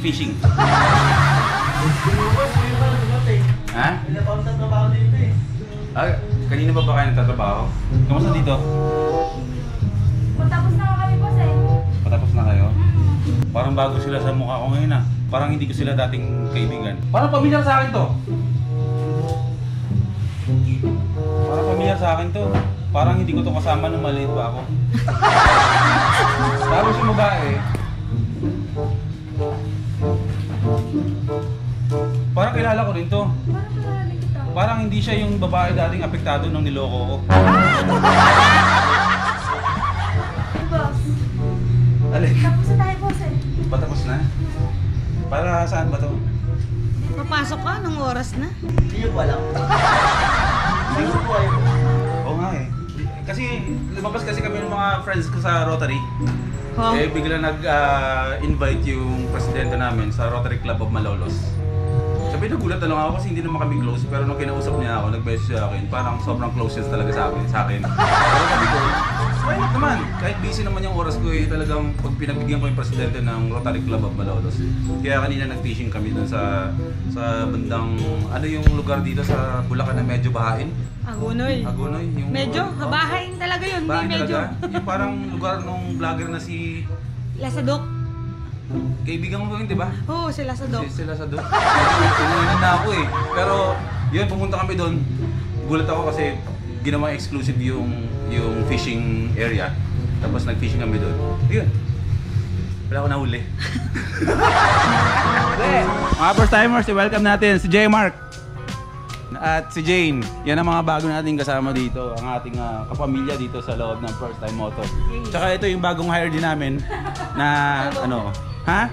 fishing. Ha? Ah, kanina ba kayo nagtatrabaho? Kamusta dito? Patapos na kami boss eh. Patapos na kayo? Parang bago sila sa mukha ko ngayon ah. Parang hindi ko sila dating kaibigan. Parang pamilyar sa akin to. Parang pamilyar sa akin to. Parang hindi ko to kasama nung maliit pa ako. Tapos yung babae, parang kilala ko rin to. Parang hindi siya yung babae dating apektado nung niloko ko. Boss. Alin? Tapos na tayo boss eh. Patapos na? Para saan ba to? Papasok ka, anong oras na? Hindi nyo po alam. Hindi ko po alam. Oo nga eh. Kasi lumabas kasi kami ng mga friends ko sa Rotary. Oh. Eh bigla nag-invite yung presidente namin sa Rotary Club of Malolos. Sabi nagulat na lang ako kasi hindi naman kami close, pero nung kinausap niya ako, nag-message siya akin, parang sobrang close talaga sa akin. Pero sabi ko, why not naman? Kahit busy naman yung oras ko eh, talagang pag pinagbigyan ko yung presidente ng Rotary Club of Malolos. Kaya kanina nag-fishing kami dun sa bandang, ano yung lugar dito sa Bulacan na medyo bahain? Agunoy. Agunoy. Yung Medyo, habahain talaga yun, hindi bahain medyo. talaga. Yung parang lugar nung vlogger na si... Lasadok. Kaibigan mo ba yun, di ba? Oo, sila sa dok. Sila sa doon. Umulan na ako eh. Pero yun, pumunta kami doon. Gulat ako kasi ginawa exclusive yung fishing area. Tapos nag-fishing kami doon. Yun. Wala ko nahuli. Mga first timers, welcome natin si J. Mark at si Jane. Yan ang mga bago nating kasama dito. Ang ating kapamilya dito sa loob ng First Time Moto. Tsaka ito yung bagong hire din namin na ano. Ha?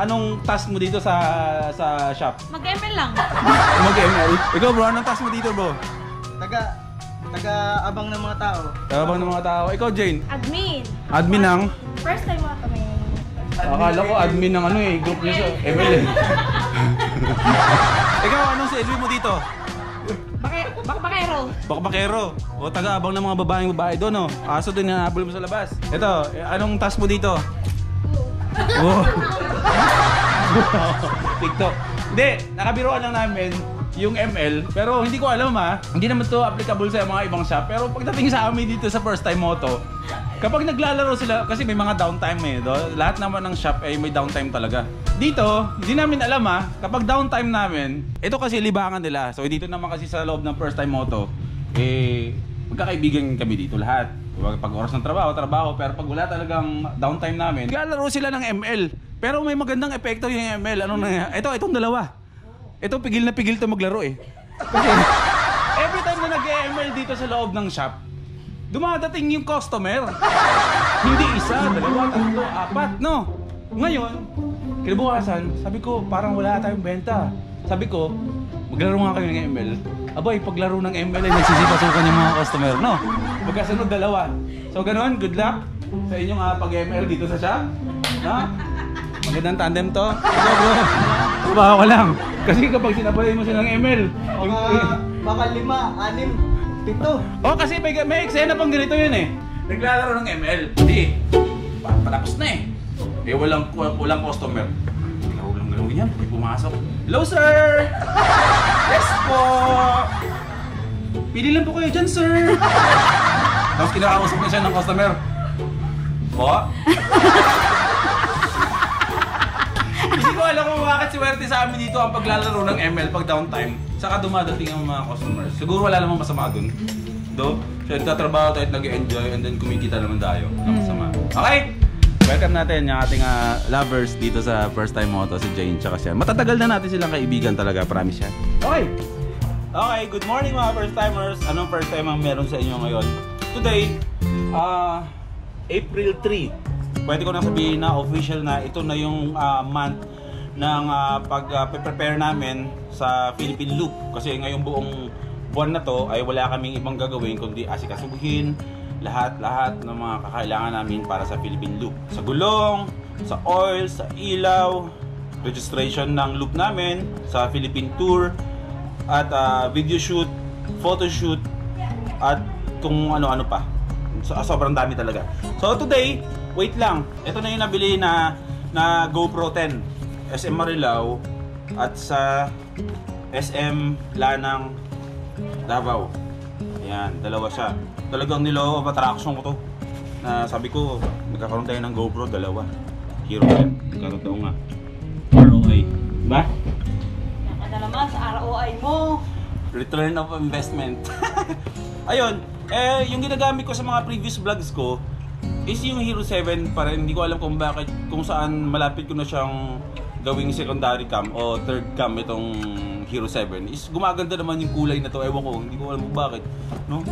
Anong task mo dito sa shop? Mag-ML lang. Mag-ML? Ikaw bro, anong task mo dito bro? Taga-abang ng mga tao. Taga-abang ng mga tao. Ikaw Jane? Admin. Admin ng? First time mo kami. Akala ko admin ng ano eh, group niya sa ML eh. Ikaw, anong silbi mo dito? Bakero. Bakbakero. O taga-abang ng mga babae doon oh. Aso din na habol mo sa labas. Ito, anong task mo dito? Oh. TikTok. Hindi, nakabiruan lang namin yung ML. Pero hindi ko alam ha. Hindi naman to applicable sa mga ibang shop. Pero pagdating sa amin dito sa First Time Moto, kapag naglalaro sila, kasi may mga downtime eh. Lahat naman ng shop ay may downtime talaga. Dito, hindi namin alam ha, kapag downtime namin, ito kasi libangan nila. So dito naman kasi sa loob ng First Time Moto, eh, magkakaibigan kami dito lahat. Pag oras ng trabaho, pero pag wala talagang downtime namin, naglalaro sila ng ML. Pero may magandang epekto yung ML. Itong dalawa. Ito, pigil na pigil to maglaro eh. Kasi, every time na nag-ML dito sa loob ng shop, dumadating yung customer. Hindi isa, dalawa, tatlo, apat, no? Ngayon, kinabukasan, sabi ko, parang wala tayong benta. Sabi ko, maglaro nga kayo ng ML. Abay, paglaro ng ML ay nagsisipasukan yung mga customer, no? Magkasunod dalawa. So, ganoon, good luck sa inyong pag-ML dito sa shop. No? Magandang tandem to. Ito bro, trabaho ka lang. Kasi kapag sinabay mo sila ng ML, Baka 5, 6, 7. oh, kasi may eksena pang ganito yun eh. Naglalaro ng ML. Hindi. Patapos na eh. Eh, walang customer. Galaw yan. May pumasok. Hello, sir! Yes po! Pili lang po kayo dyan, sir! Tapos kinakausap na siya ng customer. Po? Hindi ko alam kung bakit swerte sa amin dito ang paglalaro ng ML pag downtime. Saka dumadating ang mga customers. Siguro wala namang masama dun. Siya nagtatrabaho tayo at nag-enjoy and then kumikita naman tayo. Ang masama. Okay! Welcome natin yung ating lovers dito sa First Time Moto, si Jane tsaka siya. Matatagal na natin silang kaibigan talaga, promise yan. Okay, good morning mga first timers. Anong first time ang meron sa inyo ngayon? Today, April 3. Pwede ko na sabihin na official na ito na yung month ng pag-prepare namin sa Philippine Loop. Kasi ngayong buong buwan na to ay wala kaming ibang gagawin kundi asikasuhin lahat ng mga kakailangan namin para sa Philippine Loop. Sa gulong, sa oil, sa ilaw, registration ng loop namin, sa Philippine Tour, at video shoot, photo shoot, at kung ano-ano pa. So, sobrang dami talaga. So today, wait lang. Ito na yung nabili na na GoPro 10. SM Marilao at sa SM Lanang Davao. Ayan, dalawa siya. Talagang nilo attraction ko to. Na sabi ko, magkakaroon tayo ng GoPro, dalawa. Hero 10. Magkakaroon daw nga. ROI. Diba? Yan ka na naman sa ROI mo. Return of investment. Ayun, yung ginagamit ko sa mga previous vlogs ko is yung Hero 7 pa rin. Hindi ko alam kung bakit, kung saan malapit ko na siyang gawing secondary cam o third cam itong Hero 7 is gumaganda naman yung kulay na to. Ewan ko, hindi ko alam kung bakit, no?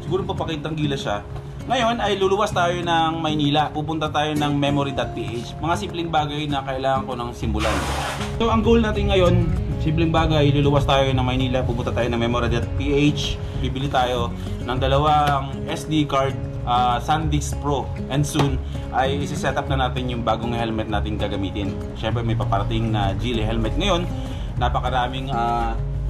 Siguro papakitang gila siya. Ngayon ay luluwas tayo ng Maynila. Pupunta tayo ng memory.ph. Mga simpleng bagay na kailangan ko ng simulan. So ang goal natin ngayon, simpleng bagay, luluwas tayo ng Maynila. Pupunta tayo ng memory.ph. Bibili tayo ng dalawang SD card, SanDisk Pro. And soon ay isi-set up na natin yung bagong helmet natin gagamitin. Siyempre may paparating na Geely helmet ngayon. Napakaraming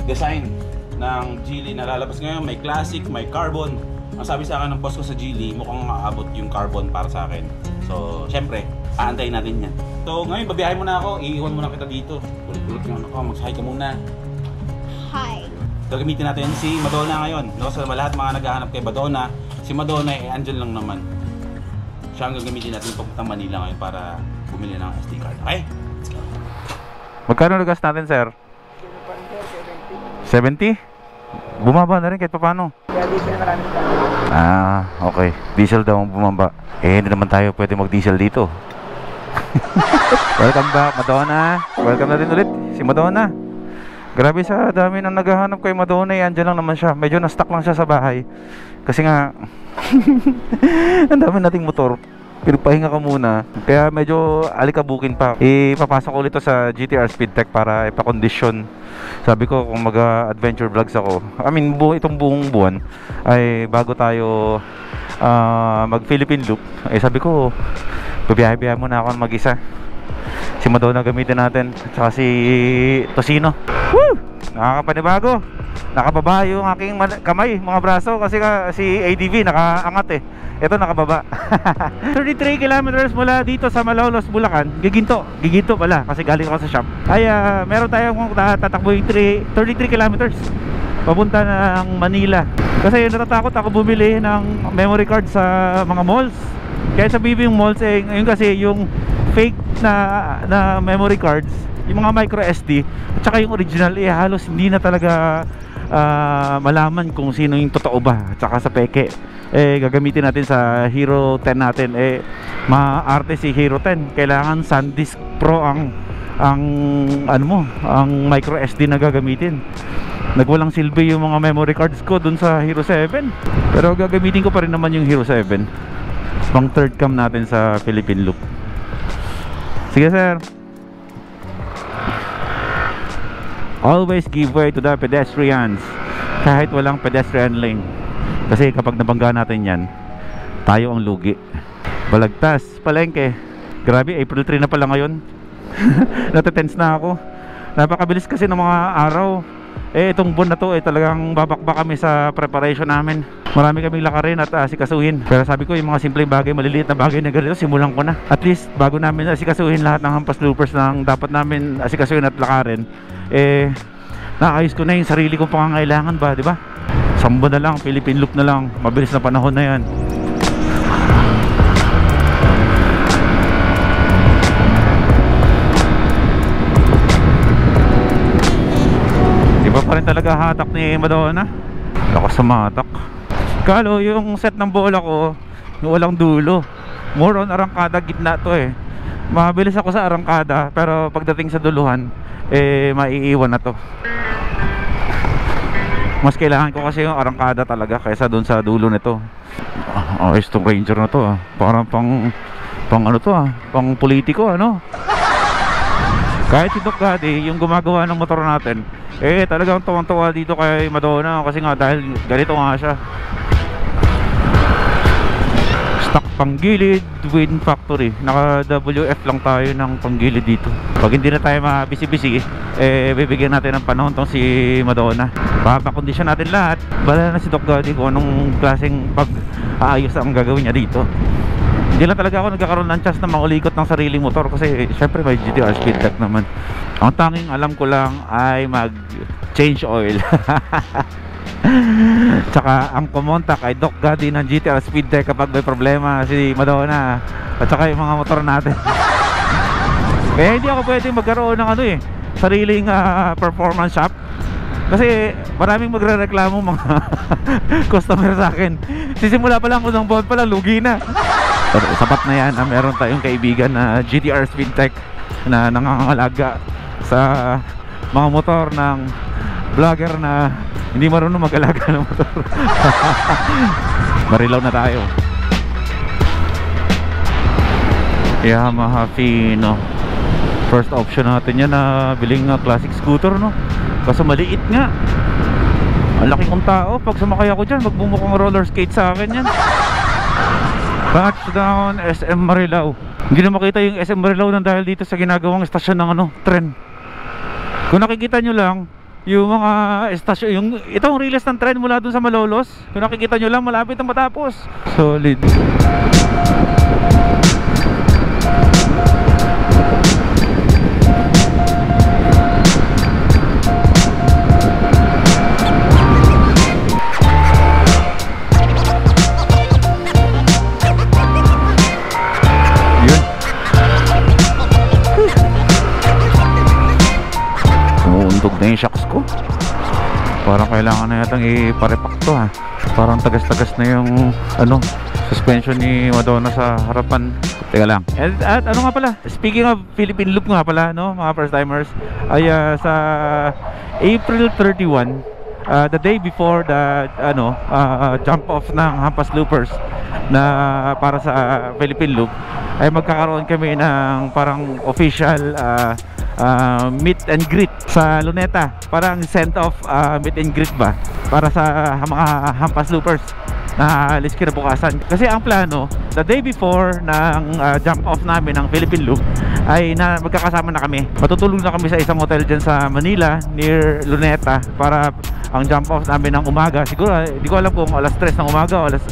design ng Geely na lalabas ngayon. May classic, may carbon. Ang sabi sa akin ng boss ko sa Geely, mukhang aabot yung carbon para sa akin. So, syempre, aantayin natin yan. So, ngayon, babiyahin mo na ako. Iiwan mo na kita dito. Ulit-ulit yung ano ko. Mag-hi ka muna. Hi. Gagamitin natin si Madonna ngayon. No? So, lahat mga naghahanap kay Madonna, si Madonna ay andyan lang naman. Siya ang gagamitin natin papuntang Manila ngayon para bumili ng SD card. Okay? Let's go. Magkano nagas natin, sir? 70? Bumaba na rin kahit paano. Okay. Diesel daw ang bumaba. Hindi naman tayo pwede mag-diesel dito. Welcome back, Madonna. Welcome na din ulit si Madonna. Grabe sa dami nang naghahanap kay Madonna. Andyan lang naman siya. Medyo na-stuck lang siya sa bahay. Kasi nga ang dami nating motor. Pinagpahinga ka muna. Kaya medyo alikabukin pa. Ipapasok ko ulit to sa GTR Speedtech para ipakondisyon. Sabi ko kung mag-adventure vlogs ako, itong buong buwan ay bago tayo mag-Philippine Loop, sabi ko babiyahe-biyahe muna ako mag-isa. Si Madonna gamitin natin, tsaka si Tosino. Woo! Nakakapanibago. Nakababa yung aking kamay, mga braso, kasi si ADV nakaangat Ito nakababa. 33 kilometers mula dito sa Malolos, Bulacan. Giginto pala kasi galing ako sa shop. Ay meron tayong tatakbo yung 33 kilometers papunta ng Manila. Kasi natatakot ako bumili ng memory card sa mga malls. Kaya sa BB yung malls yun kasi yung fake na memory cards, yung mga micro SD at saka yung original halos hindi na talaga malaman kung sino yung totoo ba at saka sa peke. Gagamitin natin sa Hero 10 natin. Maarte si Hero 10. Kailangan SanDisk Pro ang micro SD na gagamitin. Nagwalang silbi yung mga memory cards ko dun sa Hero 7. Pero gagamitin ko pa rin naman yung Hero 7 pang third cam natin sa Philippine Loop. Sige, sir. Always give way to the pedestrians kahit walang pedestrian lane. Kasi kapag nabangga natin yan, tayo ang lugi. Balagtas, Palengke. Grabe, April 3 na pala ngayon. Natetense na ako. Napakabilis kasi ng mga araw. Itong buwan na to talagang babakbak kami sa preparation namin. Marami kaming lakarin at asikasuhin. Pero sabi ko yung mga simpleng bagay, maliliit na bagay na ganito, simulan ko na. At least bago namin asikasuhin lahat ng hampas loopers ng dapat namin asikasuhin at lakarin, naayos ko na yung sarili kong pangangailangan ba, di ba? Samba na lang, Philippine Loop na lang. Mabilis na panahon na yan. Iba pa rin talaga hatak ni Madonna. Lakas sa matak. Kalo yung set ng bola ko, yung walang dulo. More on arangkada, gitna to Mabilis ako sa arangkada, pero pagdating sa duluhan, maiiwan na to. Mas kailangan ko kasi yung arangkada talaga kaysa doon sa dulo nito. Itong Ranger na to parang pang pang politiko Kahit si Doc Daddy, yung gumagawa ng motor natin, talagang tuwang-tuwa dito kay Madonna kasi nga dahil ganito nga siya. Stock panggilid, Wind Factory. Naka WF lang tayo ng panggilid dito. Pag hindi na tayo mabisi-bisi, bibigyan natin ng panahon tong si Madonna. Papakondisyon natin lahat. Bala na si Doc Daddy kung anong klaseng pag-aayos ang gagawin niya dito. Hindi lang talaga ako nagkakaroon ng chance na maulikot ng sariling motor kasi syempre may GTR speed tech naman. Ang tanging alam ko lang ay mag change oil. Tsaka ang kumontak ay Doc Gaddy ng GTR speed tech kapag may problema si Madonna at saka yung mga motor natin. Kaya hindi ako pwedeng magkaroon ng sariling performance shop kasi maraming magrereklamo mga customer sa akin. Sisimula pa lang unang buwan pa lang lugi na. Pero sapat na yan, meron tayong kaibigan na GTR speed tech na nangangalaga sa mga motor ng vlogger na hindi marunong mag-alaga ng motor. Marilaw na tayo. Yamaha Fino. First option natin yan na biling classic scooter, no? Kaso maliit nga. Ang laki kong tao. Pag sumakay ako dyan, magbumukhang roller skate sa akin yan. Touchdown SM Marilao. Hindi na makita yung SM Marilao nang dahil dito sa ginagawang estasyon ng tren. Kung nakikita nyo lang yung mga estasyon, itong release ng tren mula dun sa Malolos, kung nakikita nyo lang malapit na matapos. Solid. Na yung shocks ko. Parang kailangan na yatang iparepak to ha. Parang tagas-tagas na yung suspension ni Madonna sa harapan. Teka lang. At ano nga pala, speaking of Philippine Loop nga pala, no, mga first timers, ay sa April 31, the day before the jump off ng Hampas Loopers na para sa Philippine Loop, ay magkakaroon kami ng parang official meet and greet sa Luneta. Parang send off meet and greet ba para sa mga Hampas Loopers na alis kinabukasan. Kasi ang plano, the day before ng jump off namin ng Philippine Loop ay magkakasama na kami. Matutulog na kami sa isang hotel dyan sa Manila near Luneta para ang jump off namin ng umaga. Siguro, hindi ko alam kung alas 3 ng umaga o alas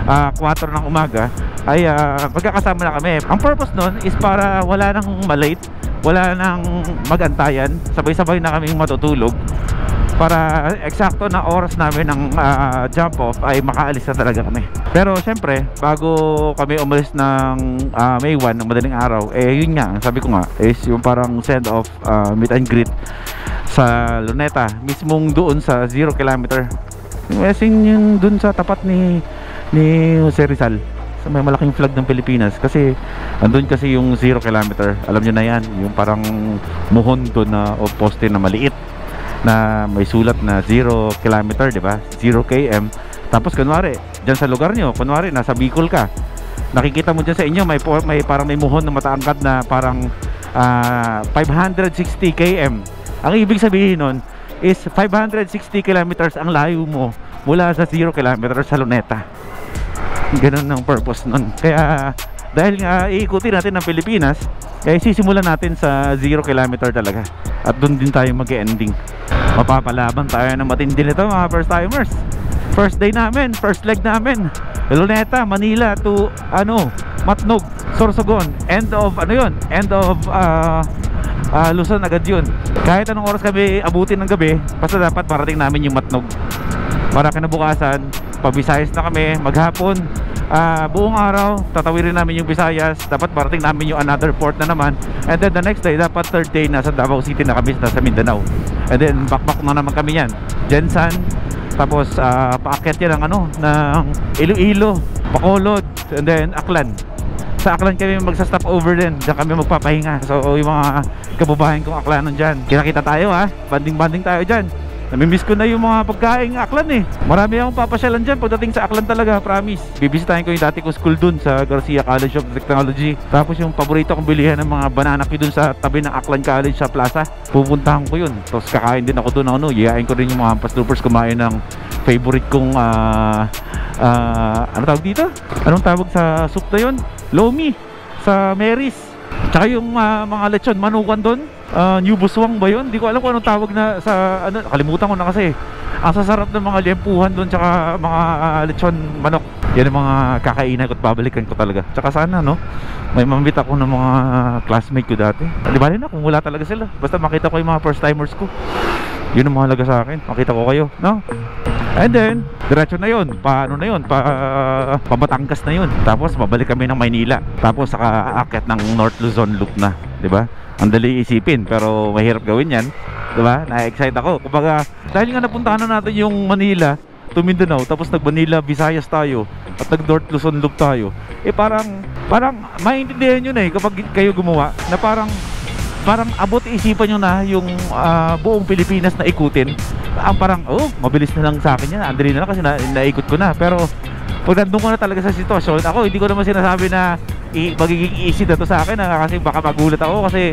4 ng umaga ay magkakasama na kami. Ang purpose nun is para wala nang malate, wala nang magantayan, sabay-sabay na kaming matutulog para eksakto na oras namin ng jump off ay makaalis na talaga kami. Pero syempre, bago kami umalis ng May 1 ng madaling araw, yun nga, sabi ko nga, is yung parang send off meet and greet sa Luneta, mismong doon sa 0 kilometer. Yung doon sa tapat ni Jose Rizal, so may malaking flag ng Pilipinas kasi andun kasi yung 0 kilometer. Alam nyo na yan, yung parang muhon doon na o poste na maliit na may sulat na 0 kilometer, di ba? 0 km. Tapos kunwari, dyan sa lugar nyo, kunwari nasa Bicol ka, nakikita mo dyan sa inyo may parang may muhon na mataangkat na parang 560 km. Ang ibig sabihin nun is 560 kilometers ang layo mo mula sa 0 kilometer sa Luneta. Ganun ang purpose nun. Kaya dahil nga iikutin natin ng Pilipinas, sisimulan natin sa 0 kilometer talaga. At doon din tayo mag-ending. Mapapalaban tayo ng matindi nito mga first timers. First day namin, first leg namin, Luneta, Manila to Matnog, Sorsogon. End of Luzon agad yun. Kahit anong oras kami abutin ng gabi, basta dapat parating namin yung Matnog para kinabukasan pa-Visayas na kami maghapon. Buong araw tatawirin namin yung Visayas, dapat parating namin yung another port na naman, and then the next day dapat third day nasa Davao City na kami, nasa Mindanao, and then back na naman kami yan Jensan, tapos paakyat yan ng Iloilo, Bacolod, and then Aklan. Sa Aklan kami magsa-stop over din, diyan kami magpapahinga. So yung mga kababayan kong Aklanon dyan, kita tayo ha, banding tayo dyan. Namimiss ko na yung mga pagkaing Aklan eh. Marami akong papasyalan dyan pagdating sa Aklan talaga, promise. Bibisitahin ko yung dati ko school dun sa Garcia College of Technology. Tapos yung paborito kong bilihan ng mga banana queue dun sa tabi ng Aklan College sa plaza, pupuntahan ko yun. Tapos kakain din ako dun, yayain ko rin yung mga Hampas Loopers kumain ng favorite kong ano tawag dito? Anong tawag sa soup na yun? Lomi sa Mary's. Tsaka yung mga lechon manukan doon, New Buswang ba yun? Hindi ko alam kung anong tawag na sa kalimutan ko na kasi. Ang sasarap ng mga liempuhan doon tsaka mga lechon manok. Yan ang mga kakainan ko at babalikan ko talaga. Tsaka sana no, may mamit ako ng mga classmate ko dati. Di bali na kung wala talaga sila, basta makita ko yung mga first timers ko. Yun ang mahalaga sa akin, makita ko kayo, no? And then, diretso na yun. Paano na yun? Pa Batangas na yun. Tapos babalik kami ng Maynila. Tapos saka aakyat ng North Luzon Loop na, di ba? Ang dali isipin pero mahirap gawin yan, di ba? Na-excite ako. Kumbaga, dahil nga napuntahan na natin yung Manila to Mindanao, tapos nag-Manila, Visayas tayo at nag-North Luzon Loop tayo, parang maintindihan nyo na kapag kayo gumawa na parang abot isipan nyo na yung buong Pilipinas na ikutin. Parang, mabilis na lang sa akin yan, andali na lang kasi naikot ko na. Pero pag nandun ko na talaga sa sitwasyon, ako hindi ko naman sinasabi na magiging easy na to sa akin, kasi baka magulat ako, kasi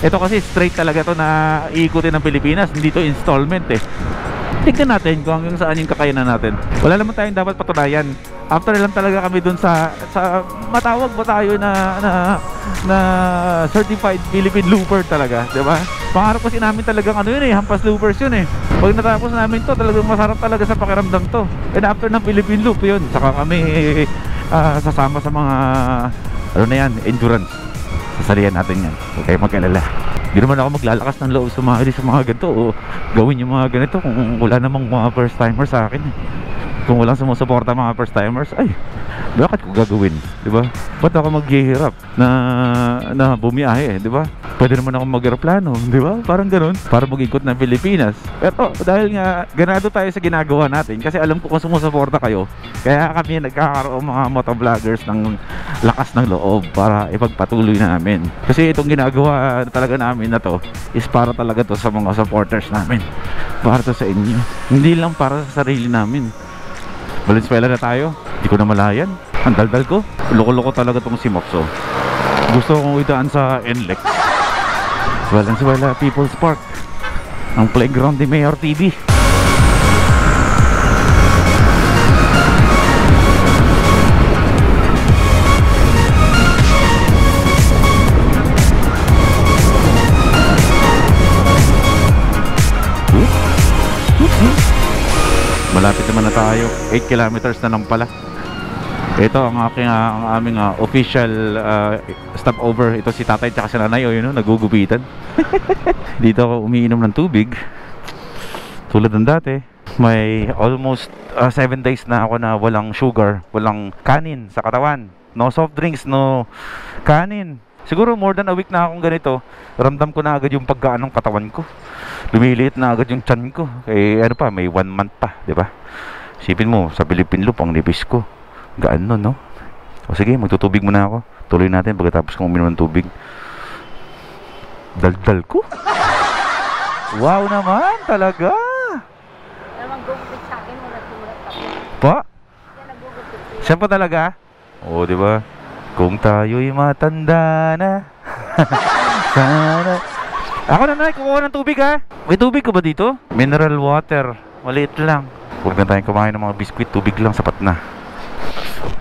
ito kasi straight talaga to na iikutin ng Pilipinas, hindi to installment Tignan natin kung hanggang saan yung kakayanan natin. Wala naman tayong dapat patunayan. After lang talaga kami dun sa matawag ba tayo na certified Philippine looper talaga, di ba? Pangarap kasi namin talagang hampas loopers yun Pag natapos namin to, talagang masarap talaga sa pakiramdam to. And after ng Philippine loop yun, saka kami sasama sa mga endurance. Sasalihan natin yan. Huwag kayo mag-alala. Hindi naman ako maglalakas ng loob sa mga ganito o gawin yung mga ganito kung wala namang mga first timers sa akin Kung walang sumusuporta mga first timers, ay, bakit ko gagawin? Diba? Ba't ako maghihirap na bumiyahe, diba? Pwede naman ako mag-aeroplano, diba? Parang ganun, para mag-ikot ng Pilipinas. Pero dahil nga ganado tayo sa ginagawa natin, kasi alam ko kung sumusuporta kayo, kaya kami nagkakaroon mga motovloggers ng lakas ng loob para ipagpatuloy namin. Kasi itong ginagawa talaga namin na to is para talaga to sa mga supporters namin, para to sa inyo, hindi lang para sa sarili namin. Valenzuela na tayo, hindi ko na malayan. Ang daldal ko, loko-loko talaga tong si Mopso. Gusto kong idaan sa NLEX. Valenzuela People's Park, ang playground ni Mayor TV. Malapit naman na tayo, 8 kilometers na lang pala. Ito ang aming official stopover. Ito si tatay at si nanay, nagugupitan. Dito ako umiinom ng tubig tulad ng dati. May almost 7 days na ako na walang sugar, walang kanin sa katawan. No soft drinks, no kanin. Siguro more than a week na akong ganito. Ramdam ko na agad yung paggaan ng katawan ko. Lumiliit na agad yung tiyan ko. May 1 month pa, di ba? Sipin mo, sa Philippine Loop, ang nipis ko. Gaan nun, no? O sige, magtutubig muna ako. Tuloy natin pagkatapos kong uminom ng tubig. Daldal ko. Wow naman, talaga. Naman gugupit sa akin, wala tumulat ako. Pa? Siya pa talaga? Oo, di ba? Kung tayo'y matanda na. Sana. Ako na, kukuha ng tubig ha. May tubig ka ba dito? Mineral water. Maliit lang. Huwag na tayong kumain ng mga biskwit. Tubig lang, sapat na.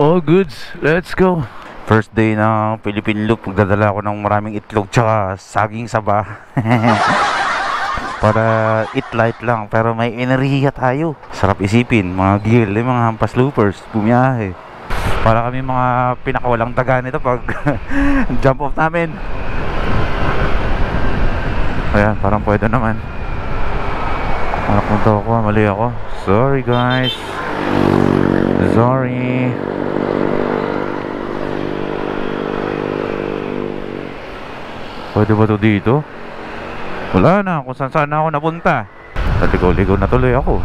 All goods. Let's go. First day ng Philippine Loop. Magdadala ako ng maraming itlog tsaka saging saba. Para eat light lang. Pero may enerhiya tayo. Sarap isipin. Mga gil, mga hampas loopers. Bumiyahe. Para kami mga pinakawalang taga nito pag jump off namin. Ayan, parang pwede naman. Anak mo to ako, mali ako. Sorry guys. Sorry. Pwede ba to dito? Wala na, kung saan ako napunta. Naligaw-ligaw na tuloy ako.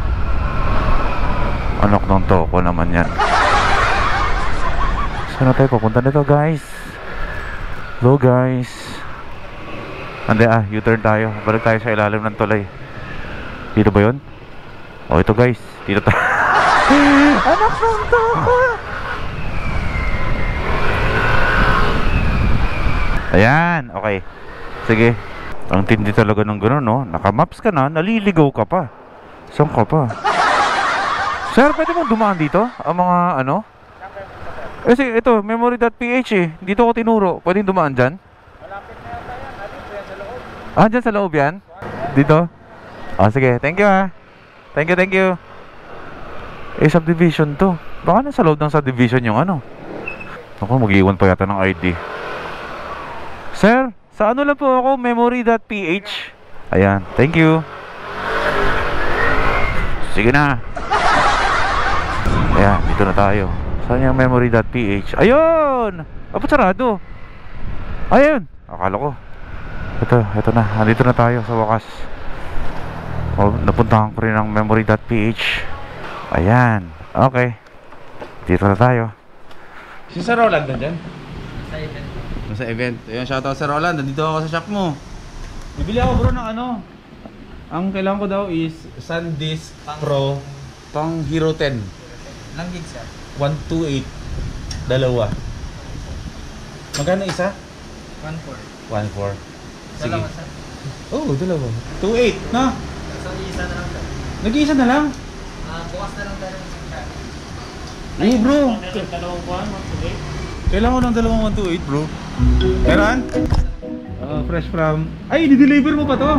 Anak ng toko naman yan. Saan na tayo papunta nito guys? Hello guys. Ande U-turn tayo. Balik tayo sa ilalim ng tulay. Dito ba yun? Oh, ito guys. Dito tayo. Anak ng toko. Ayan, okay. Sige. Ang tindi talaga ng gano'n, no? Naka-maps ka na, naliligaw ka pa. Saan ka pa? Sir, pwede mong dumaan dito? Ang mga ano? Kasi ito, memory.ph Dito ko tinuro. Pwede dumaan dyan? Malapit na yata yan. Dito yan sa loob. Ah, dyan sa loob yan? Dito? Oh, sige. Thank you ha. Thank you. Eh, subdivision to. Baka nasa loob ng subdivision yung ano. Ako, mag-iwan pa yata ng ID. Sir, sa ano lang po ako, memory.ph. Ayan, thank you. Sige na. Ayan, dito na tayo. Saan yung memory.ph? Ayun! Ba't sarado? Ayun! Akala ko. Ito na. Nandito na tayo sa wakas. Napuntahan ko rin ang memory.ph. Ayan. Okay. Dito na tayo. Si Sir Roland nandyan? Nasa event. Ayun, shoutout Sir Roland. Nandito ako sa shop mo. Bibili ako bro ng ano. Ang kailangan ko daw is SanDisk Pro pang Hero 10. Ilang gig sir? 128. Dalawa. Magkano isa? 1.4. 1.4. Sige. Dalawa sir. Oo, dalawa. 2.8, no? So, isa na lang sir. Nag-iisa na lang? Bukas na lang tayo ng sir. Oo bro. Kailangan ko ng dalawang 128 bro. Meron? Fresh from... Ay, di-deliver mo pa to?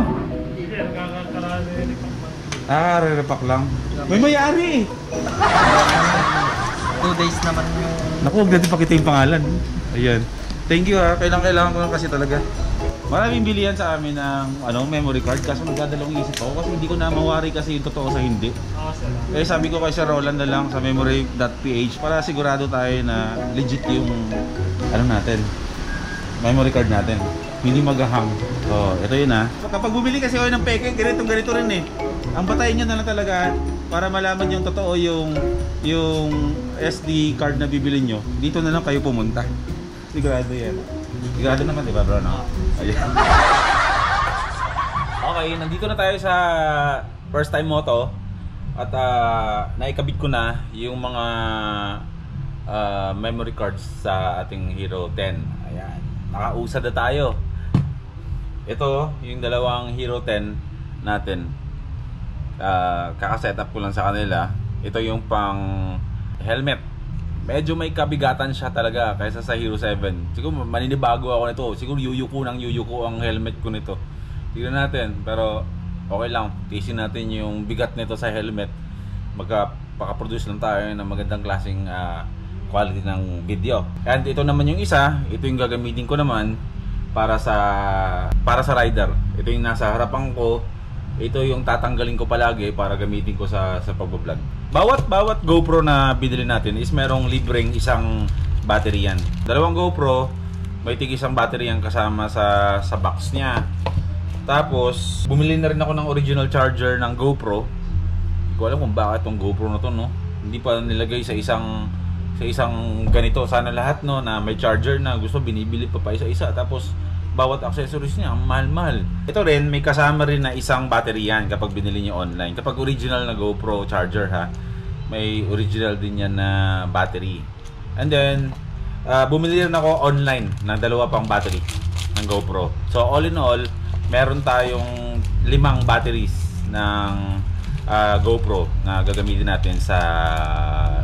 Re-repack lang. May may-ari eh. 2 days naman yung... Naku, huwag natin pakita yung pangalan. Ayan. Thank you ha. Kailangan ko lang kasi talaga. Maraming bilihan sa amin ng memory card. Kaso nagdadalawang isip ako kasi hindi ko na mawari kasi yung totoo sa hindi. Eh sabi ko kay Sir Roland na lang sa memory.ph para sigurado tayo na legit yung natin. Memory card natin. Hindi maghahang. Oh, ito yun ha. Kapag bumili kasi kayo ng peke, ganito rin eh. Ang batayin nyo na lang talaga para malaman yung totoo yung SD card na bibili nyo. Dito na lang kayo pumunta. Sigurado yan. Sigurado naman, di ba bro? No? Ayan. Okay, nandito na tayo sa first time moto. At naikabit ko na yung mga memory cards sa ating Hero 10. Ayan. Nakausad na tayo. Ito, yung dalawang Hero 10 natin. Kaka-setup ko lang sa kanila. Ito yung pang helmet. Medyo may kabigatan siya talaga kaysa sa Hero 7. Siguro maninibago ako nito. Siguro yuyuko ang helmet ko nito. Tignan natin. Pero okay lang. Tisin natin yung bigat nito sa helmet. Magpaka-produce lang tayo ng magandang klaseng quality ng video. And ito naman yung isa. Ito yung gagamitin ko naman para sa rider. Ito yung nasa harapan ko. Ito yung tatanggalin ko palagi para gamitin ko sa pagbablog. Bawat GoPro na binili natin is merong libreng isang battery yan. Dalawang GoPro, may tig isang battery yan kasama sa box niya. Tapos, bumili na rin ako ng original charger ng GoPro. Hindi ko alam kung bakit tong GoPro na to, no? Hindi pa nilagay sa isang ganito. Sana lahat, no, na may charger na gusto binibili pa isa-isa. Tapos, bawat accessories niya, mahal-mahal. Ito rin, may kasama rin na isang battery yan kapag binili niyo online. Kapag original na GoPro charger ha, may original din yan na battery. And then, bumili rin ako online ng dalawa pang battery ng GoPro. So, all in all, meron tayong 5 batteries ng GoPro na gagamitin natin sa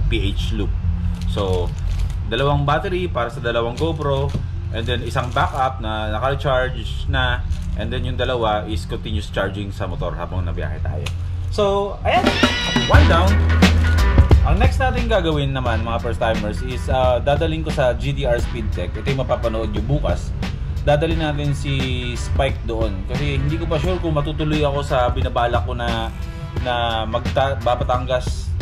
PH loop. So, dalawang battery para sa dalawang GoPro. And then isang backup na naka-charge na, and then yung dalawa is continuous charging sa motor habang nabiyahe tayo. So, ayan, one down. Ang next natin gagawin naman mga first timers is dadalhin ko sa GDR Speedtech. Ito yung mapapanood yung bukas. Dadalhin natin si Spike doon kasi hindi ko pa sure kung matutuloy ako sa binabalak ko na Batangas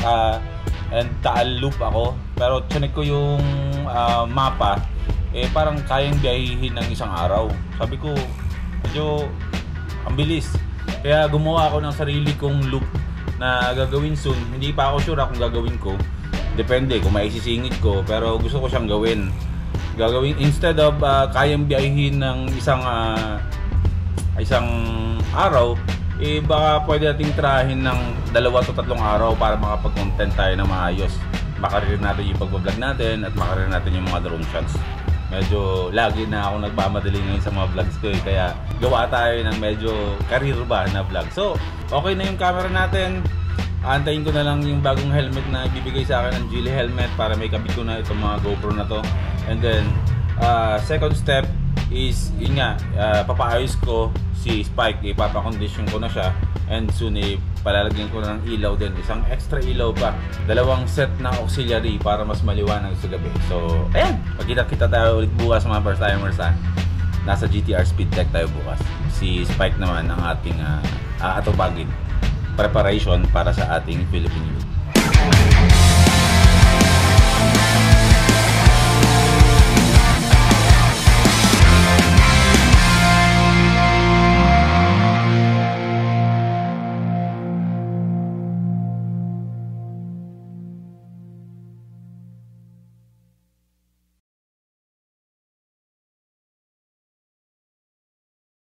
and Taal loop ako. Pero chinek ko yung mapa. Parang kayang biyahihin ng isang araw. Sabi ko, medyo ang bilis. Kaya gumawa ako ng sarili kong loop na gagawin soon. Hindi pa ako sure kung gagawin ko. Depende kung maisisingit ko. Pero gusto ko siyang gawin. Instead of kayang biyahihin ng isang araw, baka pwede nating trahin ng 2 to 3 araw para makapag-content tayo na maayos. Makarir natin yung pag-vlog natin at makarir natin yung mga drone shots. Medyo lagi na ako nagmamadali ngayon sa mga vlogs ko kaya gawa tayo ng medyo career ba na vlog. So, okay na yung camera natin. Antayin ko na lang yung bagong helmet na ibibigay sa akin ng Geely helmet para may kabit ko na itong mga GoPro na to. And then, second step is, yun nga, papaayos ko si Spike. Ipapakondisyon ko na siya. And soon, Palalagyan ko ng ilaw din. Isang extra ilaw pa. 2 set na auxiliary para mas maliwanag sa gabi. So, ayan. Pagkita-kita tayo ulit bukas mga first timers ha. Nasa GTR Speed Tech tayo bukas. Si Spike naman ang ating atubagin. Preparation para sa ating Philippine Youth.